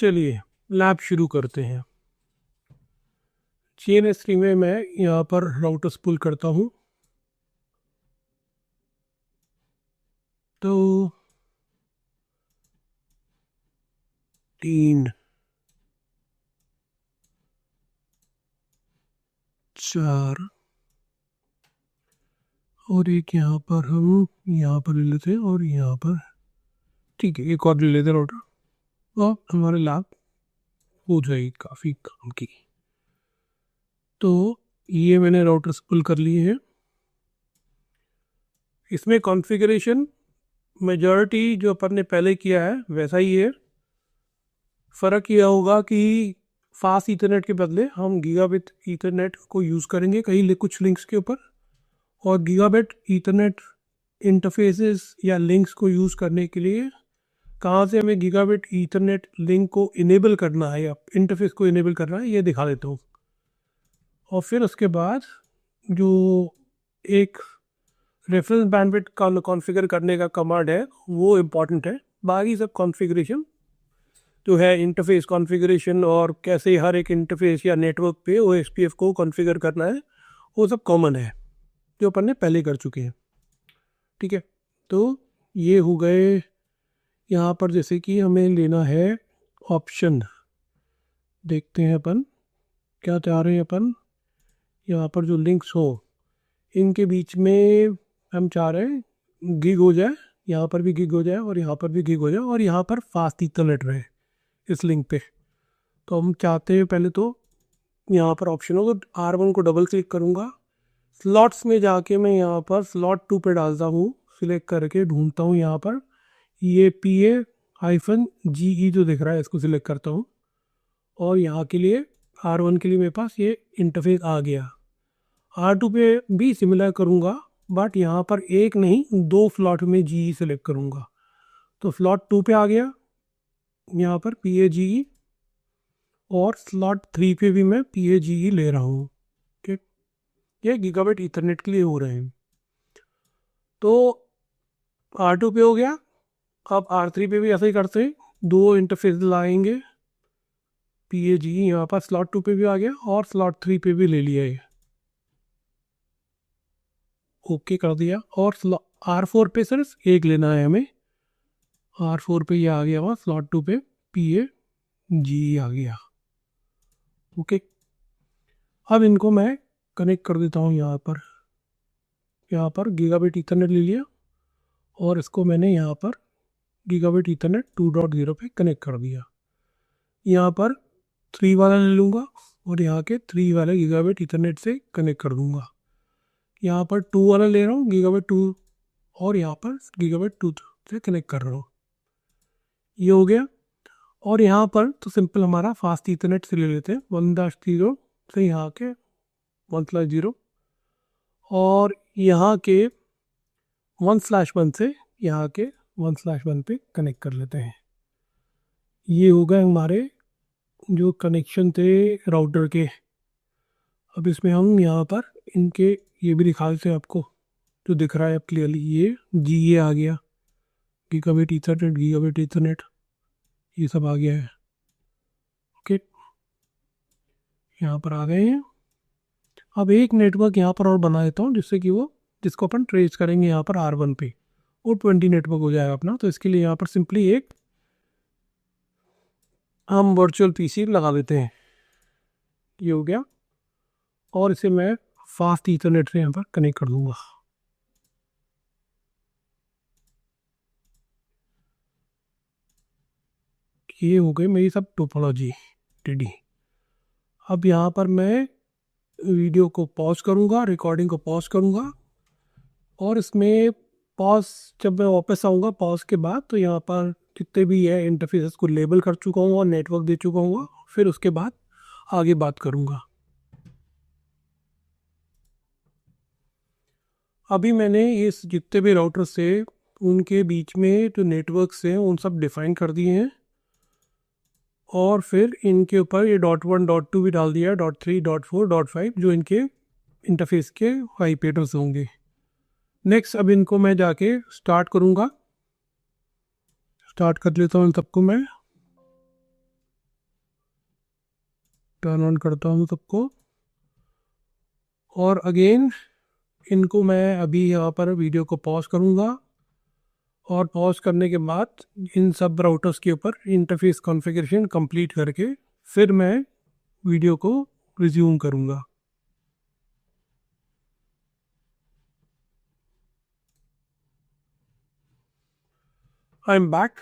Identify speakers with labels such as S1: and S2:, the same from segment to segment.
S1: चलिए लैब शुरू करते हैं। CNS3 में मैं यहाँ पर राउटर्स पुल करता हूँ। तो 3 4 और एक यहाँ पर हम यहाँ पर ले लेते हैं और यहाँ पर ठीक है एक और ले लेते हैं राउटर और हमारे लैब हो जाएगी काफ़ी काम की। तो ये मैंने राउटर्स पुल कर लिए हैं। इसमें कॉन्फ़िगरेशन मेजॉरिटी जो अपन ने पहले किया है वैसा ही है। फ़र्क यह होगा कि फास्ट ईथरनेट के बदले हम गीगाबिट ईथरनेट को यूज़ करेंगे कहीं कुछ लिंक्स के ऊपर, और गीगाबिट ईथरनेट इंटरफेसेस या लिंक्स को यूज़ करने के लिए कहाँ से हमें गीगाबिट ईथरनेट लिंक को इनेबल करना है या इंटरफेस को इनेबल करना है ये दिखा देता हूँ। और फिर उसके बाद जो एक रेफरेंस बैंडविड्थ का कॉन्फ़िगर करने का कमांड है वो इम्पॉर्टेंट है। बाकी सब कॉन्फ़िगरेशन जो है इंटरफेस कॉन्फ़िगरेशन और कैसे हर एक इंटरफेस या नेटवर्क पे OSPF को कॉन्फ़िगर करना है वो सब कॉमन है जो अपन ने पहले कर चुके हैं। ठीक है, तो ये हो गए। यहाँ पर जैसे कि हमें लेना है ऑप्शन, देखते हैं अपन क्या चाह रहे हैं। अपन यहाँ पर जो लिंक्स हो इनके बीच में हम चाह रहे हैं गिग हो जाए, यहाँ पर भी गिग हो जाए और यहाँ पर भी गिग हो जाए और यहाँ पर फास्ट ईथरनेट रहे इस लिंक पे। तो हम चाहते हैं पहले तो यहाँ पर ऑप्शन हो तो R1 को डबल क्लिक करूँगा। स्लॉट्स में जाके मैं यहाँ पर स्लॉट 2 पे डालता हूँ, सिलेक्ट करके ढूंढता हूँ यहाँ पर ये PA-GE जो दिख रहा है इसको सिलेक्ट करता हूँ और यहाँ के लिए R1 के लिए मेरे पास ये इंटरफेस आ गया। R2 पे भी सिमिलर करूँगा बट यहाँ पर एक नहीं 2 स्लॉट में GE सिलेक्ट करूँगा। तो स्लॉट 2 पे आ गया यहाँ पर PA-GE और स्लॉट 3 पे भी मैं PA-GE ले रहा हूँ। ठीक, ये गीगाबिट ईथरनेट के लिए हो रहे हैं। तो R2 पे हो गया। अब R3 पे भी ऐसा ही करते हैं, 2 इंटरफेस लाएंगे। PA-GE यहाँ पर स्लॉट 2 पे भी आ गया और स्लॉट 3 पे भी ले लिया है, ओके कर दिया। और R4 पे सिर्फ एक लेना है हमें, R4 पे ये आ गया वहाँ स्लॉट 2 पे PA-GE आ गया। ओके, अब इनको मैं कनेक्ट कर देता हूँ यहाँ पर गीगाबिट ईथरनेट ले लिया और इसको मैंने यहाँ पर गीगाबिट ईथरनेट 2.0 पे कनेक्ट कर दिया। यहाँ पर 3 वाला ले लूँगा और यहाँ के 3 वाले गीगाबिट ईथरनेट से कनेक्ट कर दूँगा। यहाँ पर 2 वाला ले रहा हूँ गीगाबिट 2 और यहाँ पर गीगाबिट 2 से कनेक्ट कर रहा हूँ। ये हो गया। और यहाँ पर तो सिंपल हमारा फास्ट ईथरनेट से ले लेते हैं 1-0 से यहाँ के 1/0 और यहाँ के 1/1 से यहाँ के 1/1 पे कनेक्ट कर लेते हैं। ये हो गए हमारे जो कनेक्शन थे राउटर के। अब इसमें हम यहाँ पर इनके ये भी दिखा देते हैं आपको, जो दिख रहा है अब क्लियरली ये GE आ गया, गीगाबिट ईथरनेट ये सब आ गया है। ओके, यहाँ पर आ गए हैं। अब एक नेटवर्क यहाँ पर और बना देता हूँ जिससे कि जिसको अपन ट्रेस करेंगे यहाँ पर R1 पे और 20 नेटवर्क हो जाएगा अपना। तो इसके लिए यहाँ पर सिंपली एक हम वर्चुअल PC लगा देते हैं, ये हो गया। और इसे मैं फास्ट ईथरनेट से यहाँ पर कनेक्ट कर दूंगा। ये हो गई मेरी सब टोपोलॉजी रेडी। अब यहाँ पर मैं वीडियो को पॉज करूँगा, रिकॉर्डिंग को पॉज करूँगा और इसमें पॉज जब मैं वापस आऊँगा पॉज के बाद तो यहाँ पर जितने भी है इंटरफेस को लेबल कर चुका हूँ और नेटवर्क दे चुका हूँ, फिर उसके बाद आगे बात करूँगा। अभी मैंने ये जितने भी राउटर्स थे उनके बीच में जो नेटवर्क्स हैं उन सब डिफाइन कर दिए हैं और फिर इनके ऊपर ये .1 .2 भी डाल दिया, .3 .4 .5 जो इनके इंटरफेस के IP एड्रेस होंगे। नेक्स्ट अब इनको मैं जाके स्टार्ट करूँगा, स्टार्ट कर लेता हूँ इन सबको मैं। टर्न ऑन करता हूँ सबको, और अगेन इनको मैं अभी यहाँ पर वीडियो को पॉज करूँगा, और पॉज करने के बाद इन सब राउटर्स के ऊपर इंटरफेस कॉन्फ़िगरेशन कंप्लीट करके फिर मैं वीडियो को रिज्यूम करूँगा। I am back.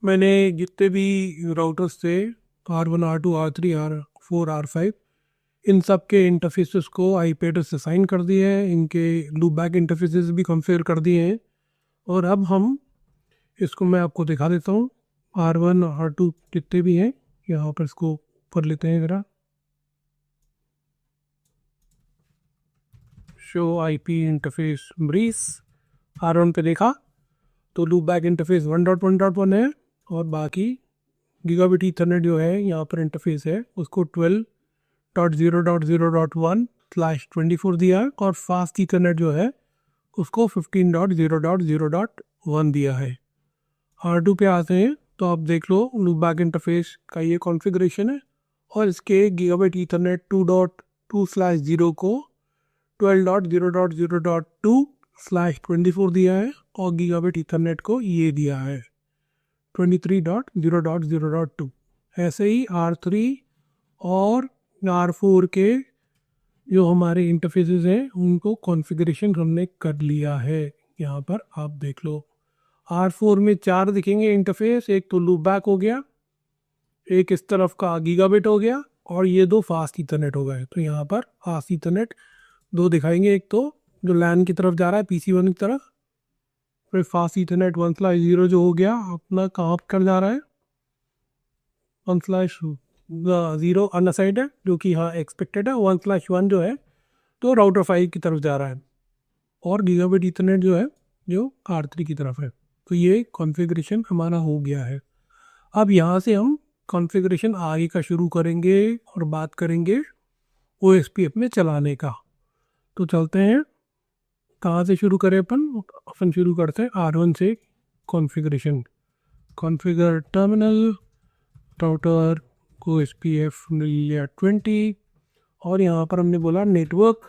S1: मैंने जितने भी राउटर्स थे R1, R2, R3, R4, R5, इन सब के इंटरफेसेस को IP एड्रेस असाइन कर दिए हैं, इनके लूप बैक इंटरफेसेस भी कॉन्फ़िगर कर दिए हैं। और अब हम इसको मैं आपको दिखा देता हूँ। R1, R2 जितने भी हैं यहाँ पर इसको ऊपर लेते हैं ज़रा, show IP interface Breese. R1 पे देखा तो लूप बैक इंटरफेस 1.1.1 है, और बाकी गीगाबिट ईथरनेट जो है यहाँ पर इंटरफेस है उसको 12.0.0.1/24 दिया है, और फास्ट ईथरनेट जो है उसको 15.0.0.1 दिया है। R2 पे आते हैं तो आप देख लो लूप बैक इंटरफेस का ये कॉन्फ़िगरेशन है, और इसके गीगाबिट ईथरनेट 2.2/0 को 12.0.0.2/24 दिया है, और गीगाबिट ईथरनेट को ये दिया है 23.0.0.2। ऐसे ही R3 और R4 के जो हमारे इंटरफेसेस हैं उनको कॉन्फ़िगरेशन हमने कर लिया है। यहाँ पर आप देख लो R4 में 4 दिखेंगे इंटरफेस, एक तो लूप बैक हो गया, एक इस तरफ का गीगाबिट हो गया, और ये 2 फास्ट ईथरनेट हो गए। तो यहाँ पर फास्ट ईथरनेट 2 दिखाएंगे, एक तो जो लैन की तरफ जा रहा है PC1 की तरफ, फिर फास्ट ईथरनेट 1/0 जो हो गया अपना कहाँ कर जा रहा है 1/0 अनअसाइंड है, जो कि हाँ एक्सपेक्टेड है। 1/1 जो है तो राउटर 5 की तरफ जा रहा है, और गीगाबिट ईथरनेट जो है जो R3 की तरफ है। तो ये कॉन्फ़िगरेशन हमारा हो गया है। अब यहाँ से हम कॉन्फ़िगरेशन आगे का शुरू करेंगे और बात करेंगे OSPF में चलाने का। तो चलते हैं, कहाँ से शुरू करें अपन शुरू करते हैं R1 से। Configuration, configure terminal, router OSPF मिल लिया 20, और यहाँ पर हमने बोला नेटवर्क,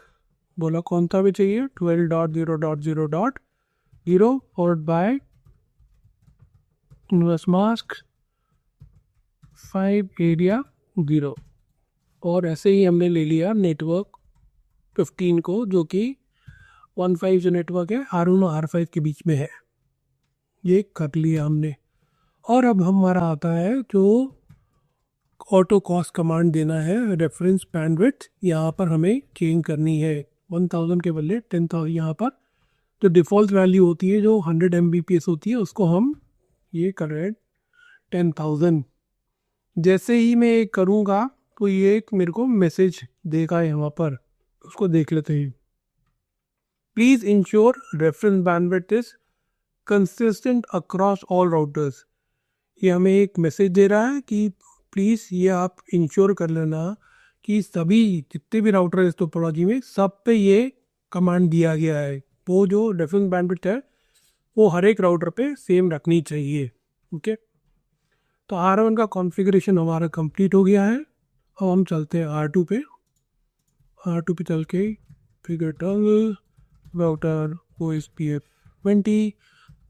S1: बोला कौन सा भी चाहिए 12.0.0.0 followed by inverse mask 5 area 0, और ऐसे ही हमने ले लिया नेटवर्क 15 को, जो कि 15 जो नेटवर्क है R1 और R5 के बीच में है। ये कर लिया हमने। और अब हमारा आता है जो ऑटो कॉस्ट कमांड देना है, रेफरेंस बैंडविड्थ यहाँ पर हमें चेंज करनी है 1000 के बदले 10,000। यहाँ पर जो डिफ़ॉल्ट वैल्यू होती है जो 100 Mbps होती है उसको हम ये कर रहे हैं 10,000। जैसे ही मैं ये करूँगा तो ये एक मेरे को मैसेज देगा यहाँ पर, उसको देख लेते हैं। Please ensure reference bandwidth is consistent across all routers. ये हमें एक मैसेज दे रहा है कि प्लीज़ ये आप इंश्योर कर लेना कि सभी जितने भी राउटर इस टोपोलॉजी में सब पे ये कमांड दिया गया है। वो जो रेफरेंस बैंडविड्थ है वो हर एक राउटर पे सेम रखनी चाहिए। ओके, तो R1 का कॉन्फ़िगरेशन हमारा कंप्लीट हो गया है। अब हम चलते हैं R2 पे। R2 पे चल के figure terminal, router OSPF 20,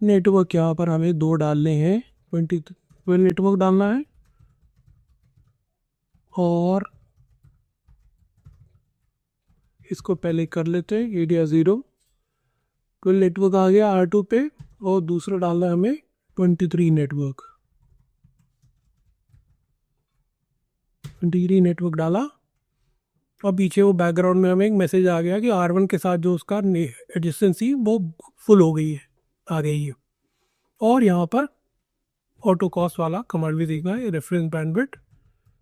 S1: network यहाँ पर हमें 2 डालने हैं, 12 नेटवर्क डालना है, और इसको पहले कर लेते हैं एरिया 0। 12 नेटवर्क आ गया R2 पे, और दूसरा डालना है हमें 23 नेटवर्क। 23 नेटवर्क डाला, और पीछे वो बैकग्राउंड में हमें एक मैसेज आ गया कि R1 के साथ जो उसका एडजेसेंसी वो फुल हो गई है, आ गई है। और यहाँ पर ऑटो कॉस्ट वाला कमांड भी देखना है, रेफरेंस बैंडविड्थ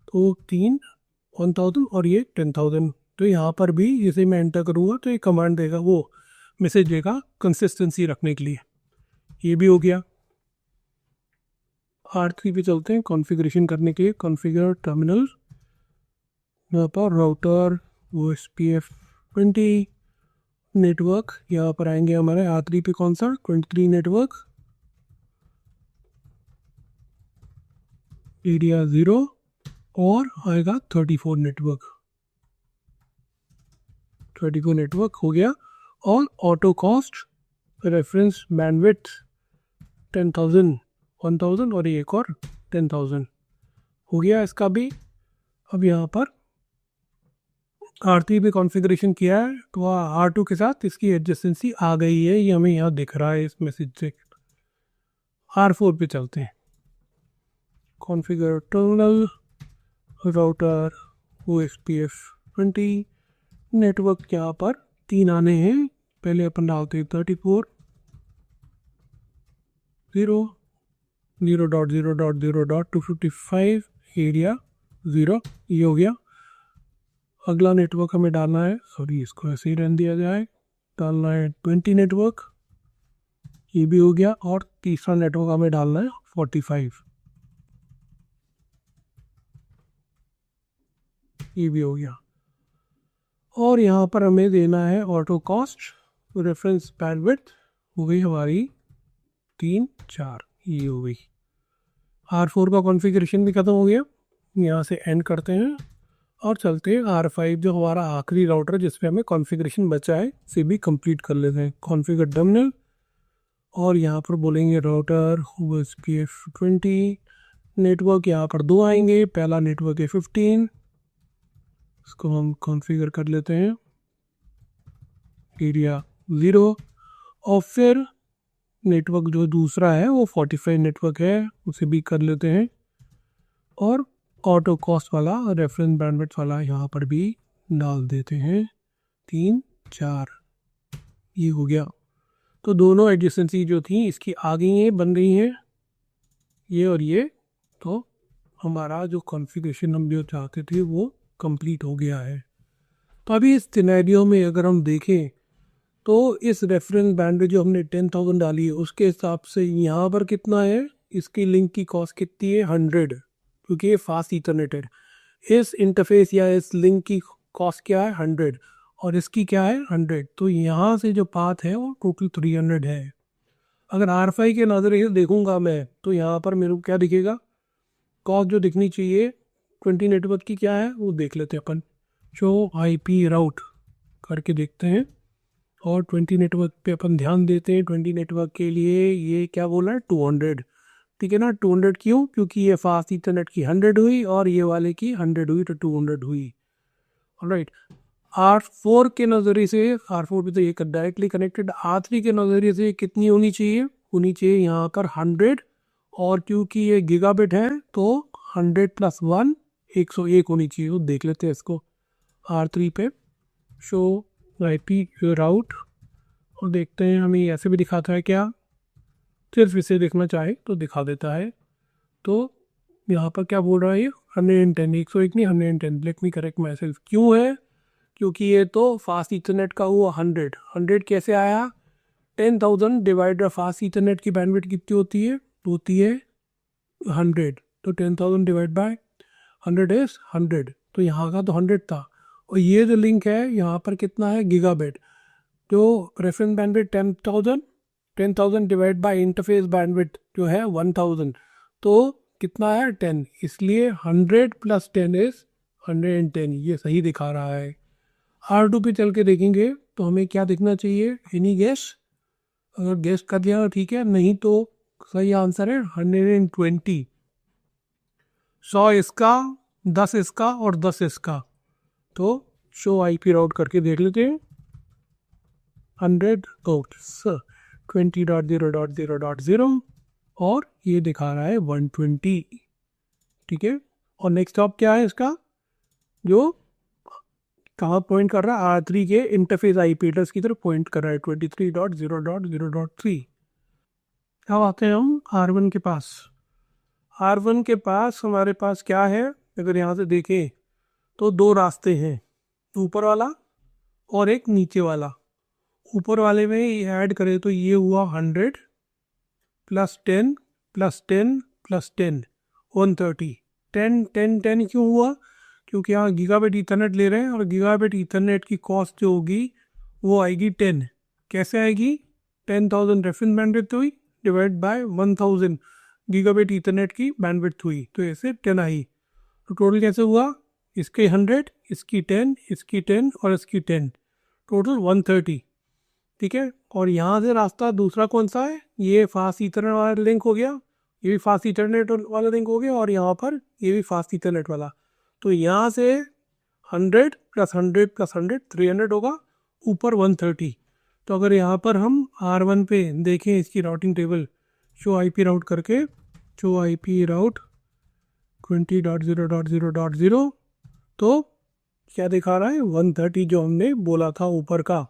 S1: तो 1000 और ये 10,000। तो यहाँ पर भी जैसे मैं एंटर करूँगा तो ये कमांड देगा, वो मैसेज देगा कंसिस्टेंसी रखने के लिए। ये भी हो गया। R3 पे चलते हैं कॉन्फ़िगरेशन करने के लिए। कॉन्फ़िगर टर्मिनल, यहाँ पर राउटर OSPF 20, नेटवर्क यहाँ पर आएंगे हमारे R3 पे कौन सा 23 नेटवर्क, एरिया 0, और आएगा 34 नेटवर्क हो गया। और ऑटो कॉस्ट रेफरेंस बैंडविड्थ 10,000 1000 और एक और 10,000 हो गया इसका भी। अब यहाँ पर R3 पे कॉन्फ़िगरेशन किया है तो R2 के साथ इसकी एडजेसेंसी आ गई है, ये हमें यहाँ दिख रहा है इस मैसेज से। R4 पे चलते हैं। Configure terminal router OSPF 20 network यहाँ पर 3 आने हैं। पहले अपन डालते हैं 34 0.0.0.255 एरिया 0, ये हो गया। अगला नेटवर्क हमें डालना है, सॉरी इसको ऐसे ही रहने दिया जाए, डालना है 20 नेटवर्क, ये भी हो गया। और तीसरा नेटवर्क हमें डालना है 45, ये भी हो गया। और यहाँ पर हमें देना है ऑटो कॉस्ट रेफरेंस बैंडविड्थ, हो गई हमारी 3 4, ये हो गई। R4 का कॉन्फ़िगरेशन भी ख़त्म हो गया। यहाँ से एंड करते हैं और चलते हैं R5 जो हमारा आखिरी राउटर जिस पे हमें कॉन्फ़िगरेशन बचा है से भी कंप्लीट कर लेते हैं। कॉन्फ़िगर टर्मिनल और यहाँ पर बोलेंगे राउटर OSPF 20 नेटवर्क, यहाँ पर 2 आएंगे। पहला नेटवर्क है 15, इसको हम कॉन्फ़िगर कर लेते हैं एरिया 0। और फिर नेटवर्क जो दूसरा है वो 45 नेटवर्क है, उसे भी कर लेते हैं। और ऑटो कॉस्ट वाला रेफरेंस बैंडविड्थ वाला यहाँ पर भी डाल देते हैं 3 4, ये हो गया। तो दोनों एडजेसेंसी जो थी इसकी आ गई हैं, बन गई हैं ये और ये। तो हमारा जो कॉन्फ़िगरेशन हम जो चाहते थे वो कंप्लीट हो गया है। तो अभी इस सिनेरियो में अगर हम देखें तो इस रेफरेंस बैंडविड्थ जो हमने 10,000 डाली है उसके हिसाब से यहाँ पर कितना है, इसकी लिंक की कॉस्ट कितनी है 100, क्योंकि ये फास्ट ईथरनेट है। इस इंटरफेस या इस लिंक की कॉस्ट क्या है 100 और इसकी क्या है 100, तो यहाँ से जो पाथ है वो टोटल 300 है। अगर R5 के नज़रिए से देखूंगा मैं तो यहाँ पर मेरे को क्या दिखेगा, कॉस्ट जो दिखनी चाहिए 20 नेटवर्क की क्या है वो देख लेते हैं अपन। शो IP राउट करके देखते हैं और 20 नेटवर्क पे अपन ध्यान देते हैं। 20 नेटवर्क के लिए ये क्या बोला है 200, ठीक है ना। 200 क्यों, क्योंकि ये फास्ट ईथरनेट की 100 हुई और ये वाले की 100 हुई तो 200 हुई। ऑलराइट, R4 के नज़रिए से, R4 भी तो ये डायरेक्टली कनेक्टेड, R3 के नज़रिए से कितनी होनी चाहिए यहाँ पर 100, और क्योंकि ये गीगाबिट है तो 100 + 1 101 होनी चाहिए। वो देख लेते हैं इसको R3 पे शो IP राउट और देखते हैं हमें ऐसे भी दिखाता है क्या, सिर्फ इसे देखना चाहे तो दिखा देता है। तो यहाँ पर क्या बोल रहा है ये 110, 101 नहीं 110, let me correct my self. क्यों है, क्योंकि ये तो फास्ट ईथरनेट का हुआ 100 कैसे आया, 10,000 डिवाइड बाय फास्ट ईथरनेट की बैंडविड्थ कितनी होती है 100, तो 10,000 डिवाइड बाय 100 इज 100, तो यहाँ का तो 100 था। और ये जो लिंक है यहाँ पर कितना है गीगाबिट, जो reference bandwidth 10,000 divide by interface bandwidth जो है 1,000, तो कितना है 10, इसलिए 100 + 10 इज 110, ये सही दिखा रहा है। R2 पे चल के देखेंगे तो हमें क्या दिखना चाहिए, एनी गेस, अगर गेस कर लिया तो ठीक है, नहीं तो सही आंसर है 120। 100 इसका, 10 इसका और 10 इसका, तो शो IP राउट करके देख लेते हैं 100 20.0.0.0 और ये दिखा रहा है 120, ठीक है। और नेक्स्ट स्टॉप क्या है इसका, जो कहाँ पॉइंट कर रहा है R3 के इंटरफेस IP एड्रेस की तरफ पॉइंट कर रहा है 23.0.0.3। अब आते हैं हम R1 के पास। R1 के पास हमारे पास क्या है, अगर यहाँ से देखें तो 2 रास्ते हैं, ऊपर वाला और एक नीचे वाला। ऊपर वाले में ऐड करें तो ये हुआ 100 + 10 + 10 + 10 130। 10 10 10 क्यों हुआ, क्योंकि यहाँ गीगाबिट ईथरनेट ले रहे हैं और गीगाबिट ईथरनेट की कॉस्ट जो होगी वो आएगी 10। कैसे आएगी, 10,000 रेफरेंस बैंडविड्थ हुई डिवाइड बाय 1,000 गीगाबिट ईथरनेट की बैंडविड्थ हुई, तो ऐसे 10 आई। तो टोटल कैसे हुआ, इसके 100, इसकी 10, इसकी 10 और इसकी 10, टोटल 130। ठीक है, और यहाँ से रास्ता दूसरा कौन सा है, ये फास्ट ईथरनेट वाला लिंक हो गया, ये भी फास्ट ईथरनेट वाला लिंक हो गया, और यहाँ पर ये भी फास्ट ईथरनेट वाला। तो यहाँ से 100 + 100 + 100 300 होगा, ऊपर 130। तो अगर यहाँ पर हम R1 पे देखें इसकी राउटिंग टेबल, शो IP राउट करके, शो IP राउट 20.0.0.0, तो क्या दिखा रहा है, 130 जो हमने बोला था ऊपर का।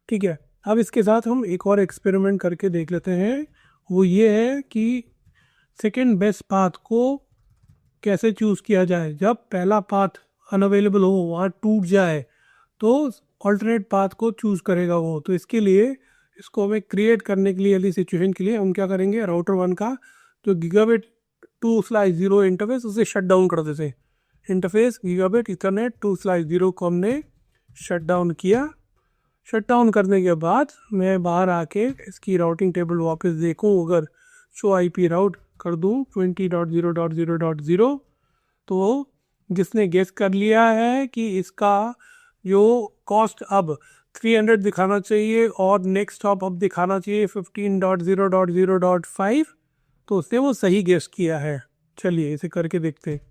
S1: ठीक है, अब इसके साथ हम एक और एक्सपेरिमेंट करके देख लेते हैं। वो ये है कि सेकेंड बेस्ट पाथ को कैसे चूज़ किया जाए। जब पहला पाथ अनअवेलेबल हो, वहाँ टूट जाए, तो ऑल्टरनेट पाथ को चूज़ करेगा वो। तो इसके लिए इसको हमें क्रिएट करने के लिए, वाली सिचुएशन के लिए हम क्या करेंगे, राउटर 1 का जो गीगाबिट 2/0 इंटरफेस, उसे शट डाउन कर देते हैं। इंटरफेस गीगाबिट ईथरनेट 2/0 को हमने शट डाउन किया। शट डाउन करने के बाद मैं बाहर आके इसकी राउटिंग टेबल वापस देखूं, अगर शो IP राउट कर दूं 20.0.0.0, तो जिसने गेस कर लिया है कि इसका जो कॉस्ट अब 300 दिखाना चाहिए और नेक्स्ट स्टॉप अब दिखाना चाहिए 15.0.0.5, तो उसने वो सही गेस किया है। चलिए इसे करके देखते हैं।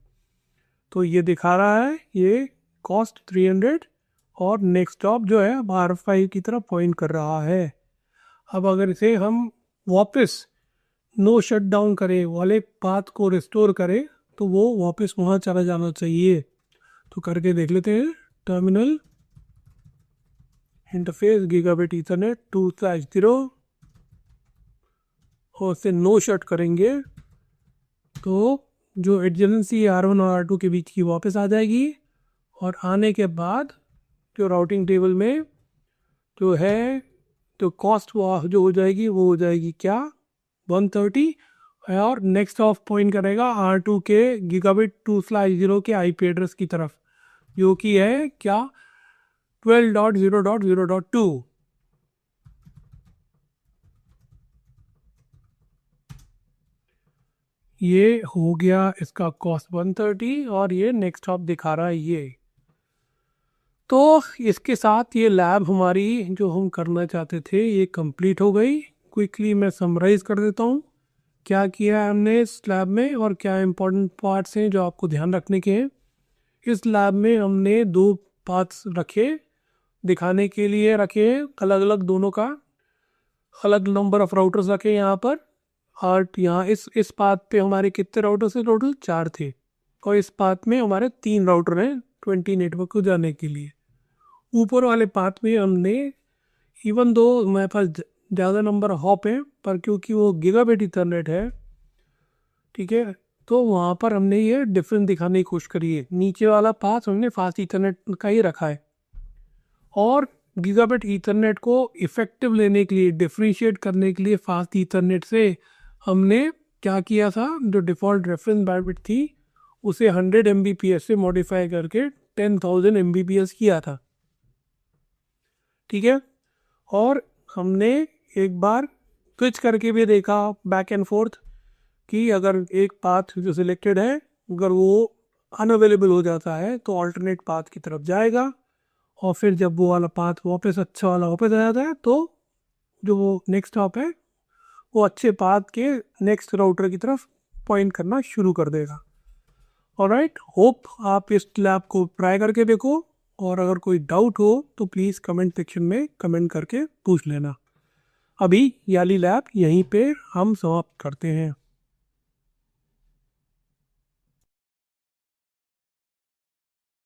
S1: तो ये दिखा रहा है, ये कॉस्ट 300 और नेक्स्ट स्टॉप जो है R5 की तरफ पॉइंट कर रहा है। अब अगर इसे हम वापस नो शट डाउन करें, वाले पाथ को रिस्टोर करें, तो वो वापस वहाँ चला जाना चाहिए। तो करके देख लेते हैं। टर्मिनल इंटरफेस गीगाबिट ईथरनेट 2/0 और उसे नो शट करेंगे, तो जो एडजेंसी R1 और R2 के बीच की वापस आ जाएगी। और आने के बाद जो राउटिंग टेबल में जो है, तो कॉस्ट जो हो जाएगी वो हो जाएगी क्या, 130, और नेक्स्ट ऑफ पॉइंट करेगा R2 के गीगाबिट 2/0 के IP एड्रेस की तरफ, जो कि है क्या, 12.0.0.2। ये हो गया इसका कॉस्ट 130 और ये नेक्स्ट ऑफ दिखा रहा है ये। तो इसके साथ ये लैब हमारी जो हम करना चाहते थे ये कंप्लीट हो गई। क्विकली मैं समराइज कर देता हूँ क्या किया है हमने इस लैब में और क्या इंपॉर्टेंट पार्ट्स हैं जो आपको ध्यान रखने के हैं। इस लैब में हमने 2 पार्ट्स रखे, दिखाने के लिए रखे अलग अलग, दोनों का अलग नंबर ऑफ राउटर्स रखे यहाँ पर। और यहाँ इस पाथ पे हमारे कितने राउटर्स थे, टोटल 4 थे, और इस पाथ में हमारे 3 राउटर हैं 20 नेटवर्क को जाने के लिए। ऊपर वाले पाथ में हमने, इवन दो हमारे पास ज़्यादा नंबर हॉप है, पर क्योंकि वो गीगाबिट ईथरनेट है, ठीक है, तो वहाँ पर हमने ये डिफरेंस दिखाने की कोशिश करी है। नीचे वाला पाथ हमने फास्ट ईथरनेट का ही रखा है, और गीगाबिट ईथरनेट को इफेक्टिव लेने के लिए, डिफ्रेंशिएट करने के लिए फास्ट ईथरनेट से हमने क्या किया था, जो डिफ़ॉल्ट रेफरेंस बैंडविड्थ थी उसे 100 Mbps से मॉडिफाई करके 10,000 Mbps किया था। ठीक है, और हमने एक बार स्विच करके भी देखा बैक एंड फोर्थ कि अगर एक पाथ जो सिलेक्टेड है अगर वो अनअवेलेबल हो जाता है तो अल्टरनेट पाथ की तरफ जाएगा, और फिर जब वो वाला पाथ वापस अच्छा वाला वापस आ जाता है तो जो वो नेक्स्ट स्टॉप है वो अच्छे पाथ के नेक्स्ट राउटर की तरफ पॉइंट करना शुरू कर देगा। ऑलराइट, होप आप इस लैब को ट्राई करके देखो, और अगर कोई डाउट हो तो प्लीज़ कमेंट सेक्शन में कमेंट करके पूछ लेना। अभी याली लैब यहीं पे हम समाप्त करते हैं।